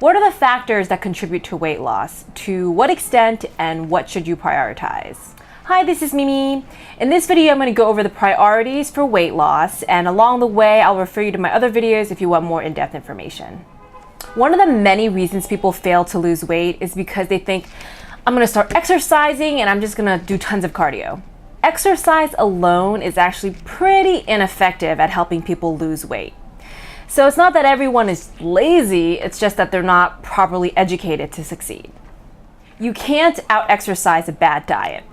What are the factors that contribute to weight loss? To what extent, and what should you prioritize? Hi, this is Mimi. In this video, I'm going to go over the priorities for weight loss, and along the way, I'll refer you to my other videos if you want more in-depth information. One of the many reasons people fail to lose weight is because they think, I'm going to start exercising and I'm just going to do tons of cardio. Exercise alone is actually pretty ineffective at helping people lose weight. So it's not that everyone is lazy, it's just that they're not properly educated to succeed. You can't out-exercise a bad diet.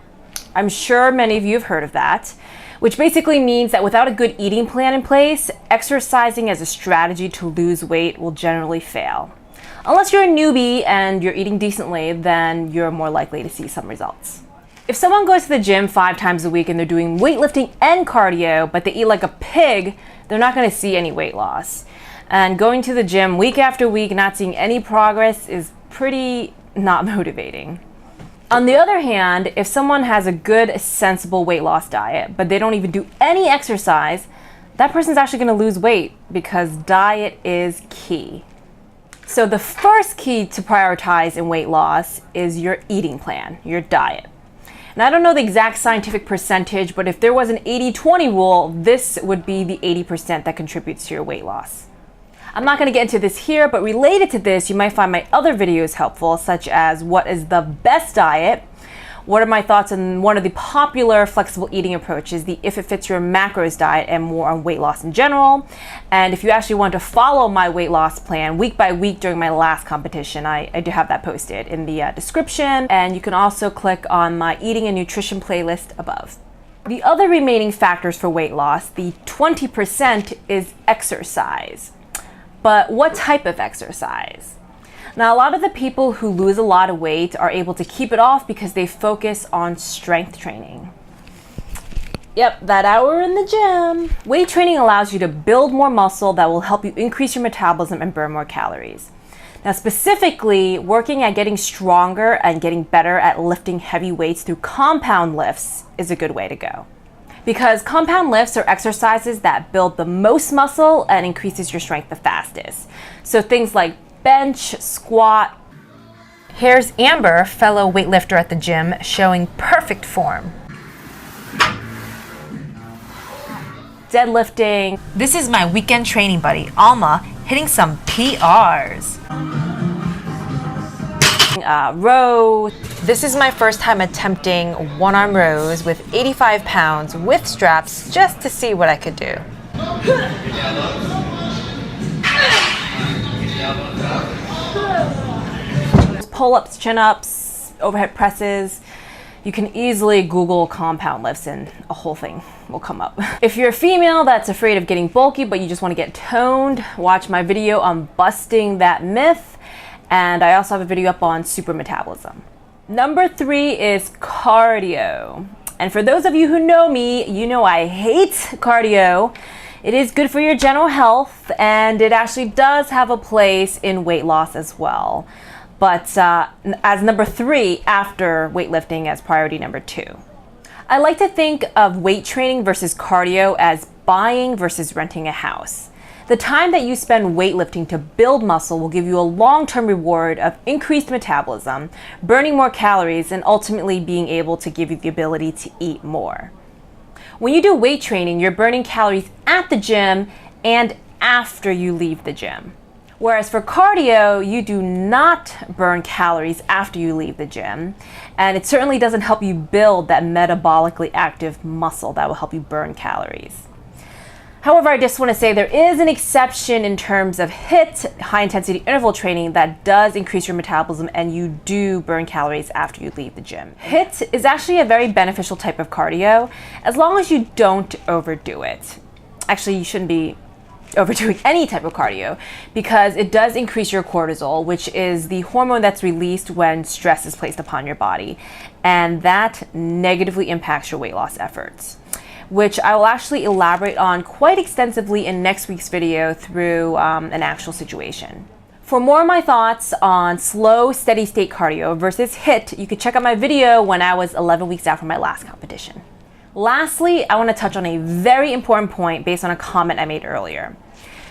I'm sure many of you have heard of that, which basically means that without a good eating plan in place, exercising as a strategy to lose weight will generally fail. Unless you're a newbie and you're eating decently, then you're more likely to see some results. If someone goes to the gym 5 times a week and they're doing weightlifting and cardio, but they eat like a pig, they're not going to see any weight loss. And going to the gym week after week, not seeing any progress is pretty not motivating. On the other hand, if someone has a good, sensible weight loss diet, but they don't even do any exercise, that person's actually going to lose weight because diet is key. So the first key to prioritize in weight loss is your eating plan, your diet. And I don't know the exact scientific percentage, but if there was an 80-20 rule, this would be the 80% that contributes to your weight loss. I'm not going to get into this here, but related to this, you might find my other videos helpful, such as what is the best diet, what are my thoughts on one of the popular flexible eating approaches, the If It Fits Your Macros diet, and more on weight loss in general. And if you actually want to follow my weight loss plan week by week during my last competition, I do have that posted in the description, and you can also click on my eating and nutrition playlist above. The other remaining factors for weight loss, the 20%, is exercise. But what type of exercise? Now, a lot of the people who lose a lot of weight are able to keep it off because they focus on strength training. Yep, that hour in the gym. Weight training allows you to build more muscle that will help you increase your metabolism and burn more calories. Now, specifically, working at getting stronger and getting better at lifting heavy weights through compound lifts is a good way to go. Because compound lifts are exercises that build the most muscle and increases your strength the fastest. So things like bench, squat. Here's Amber, fellow weightlifter at the gym, showing perfect form. Deadlifting. This is my weekend training buddy, Alma, hitting some PRs. Row. This is my first time attempting one-arm rows with 85 pounds with straps just to see what I could do. Pull-ups, chin-ups, overhead presses. You can easily Google compound lifts and a whole thing will come up. If you're a female that's afraid of getting bulky but you just want to get toned, watch my video on busting that myth. And I also have a video up on super metabolism. Number 3 is cardio. And for those of you who know me, you know I hate cardio. It is good for your general health, and it actually does have a place in weight loss as well. But as number 3 after weightlifting as priority number 2. I like to think of weight training versus cardio as buying versus renting a house. The time that you spend weightlifting to build muscle will give you a long-term reward of increased metabolism, burning more calories, and ultimately being able to give you the ability to eat more. When you do weight training, you're burning calories at the gym and after you leave the gym. Whereas for cardio, you do not burn calories after you leave the gym, and it certainly doesn't help you build that metabolically active muscle that will help you burn calories. However, I just want to say there is an exception in terms of HIIT, high intensity interval training, that does increase your metabolism and you do burn calories after you leave the gym. HIIT is actually a very beneficial type of cardio as long as you don't overdo it. Actually, you shouldn't be overdoing any type of cardio, because it does increase your cortisol, which is the hormone that's released when stress is placed upon your body, and that negatively impacts your weight loss efforts, which I will actually elaborate on quite extensively in next week's video through an actual situation. For more of my thoughts on slow, steady state cardio versus HIIT, you can check out my video when I was 11 weeks out from my last competition. Lastly, I want to touch on a very important point based on a comment I made earlier.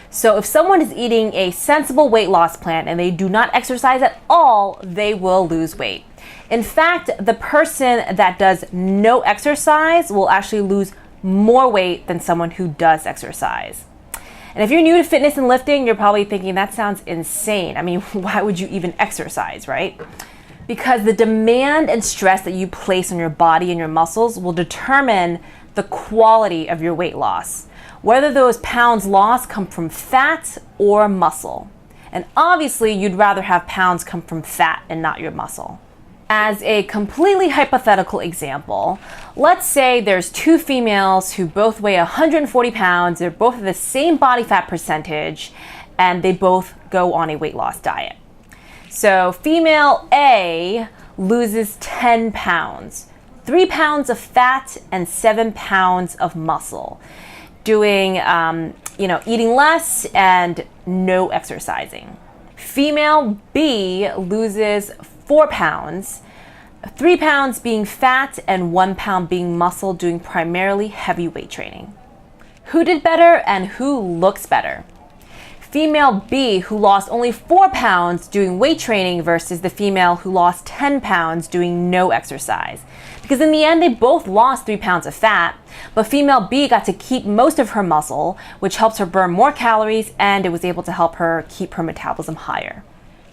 So if someone is eating a sensible weight loss plan and they do not exercise at all, they will lose weight. In fact, the person that does no exercise will actually lose more weight than someone who does exercise. And if you're new to fitness and lifting, you're probably thinking that sounds insane. I mean, why would you even exercise, right? Because the demand and stress that you place on your body and your muscles will determine the quality of your weight loss, whether those pounds lost come from fat or muscle. And obviously, you'd rather have pounds come from fat and not your muscle. As a completely hypothetical example, let's say there's two females who both weigh 140 pounds, they're both at the same body fat percentage, and they both go on a weight loss diet. So female A loses 10 pounds, 3 pounds of fat and 7 pounds of muscle, doing, eating less and no exercising. Female B loses 4 pounds, 3 pounds being fat and 1 pound being muscle, doing primarily heavy weight training. Who did better and who looks better? Female B, who lost only 4 pounds doing weight training, versus the female who lost 10 pounds doing no exercise. Because in the end, they both lost 3 pounds of fat, but female B got to keep most of her muscle, which helps her burn more calories, and it was able to help her keep her metabolism higher.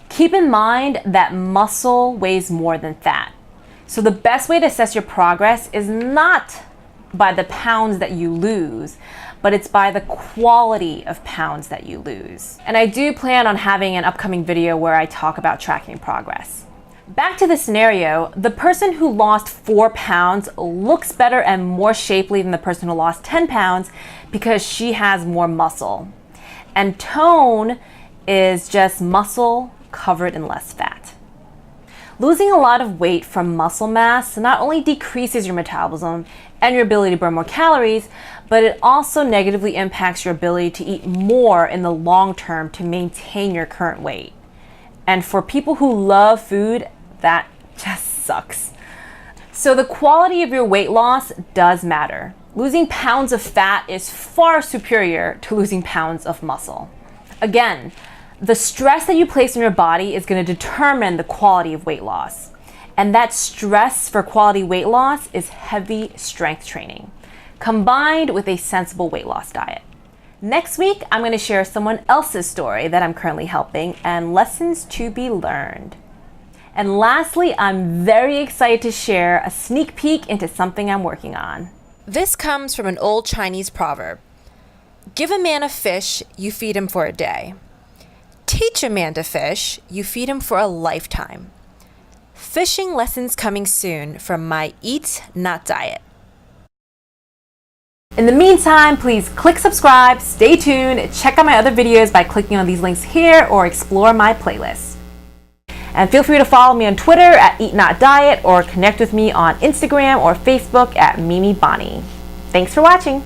Keep in mind that muscle weighs more than fat. So the best way to assess your progress is not by the pounds that you lose, but it's by the quality of pounds that you lose. And I do plan on having an upcoming video where I talk about tracking progress. Back to the scenario, the person who lost 4 pounds looks better and more shapely than the person who lost 10 pounds because she has more muscle. And tone is just muscle covered in less fat. Losing a lot of weight from muscle mass not only decreases your metabolism and your ability to burn more calories, but it also negatively impacts your ability to eat more in the long term to maintain your current weight. And for people who love food, that just sucks. So the quality of your weight loss does matter. Losing pounds of fat is far superior to losing pounds of muscle. Again, the stress that you place on your body is going to determine the quality of weight loss. And that stress for quality weight loss is heavy strength training, combined with a sensible weight loss diet. Next week, I'm going to share someone else's story that I'm currently helping and lessons to be learned. And lastly, I'm very excited to share a sneak peek into something I'm working on. This comes from an old Chinese proverb. Give a man a fish, you feed him for a day. Teach a man to fish, you feed him for a lifetime. Fishing lessons coming soon from my Eat, Not Diet. In the meantime, please click subscribe, stay tuned, check out my other videos by clicking on these links here or explore my playlist. And feel free to follow me on Twitter at Eat Not Diet or connect with me on Instagram or Facebook at Mimi Bonny. Thanks for watching.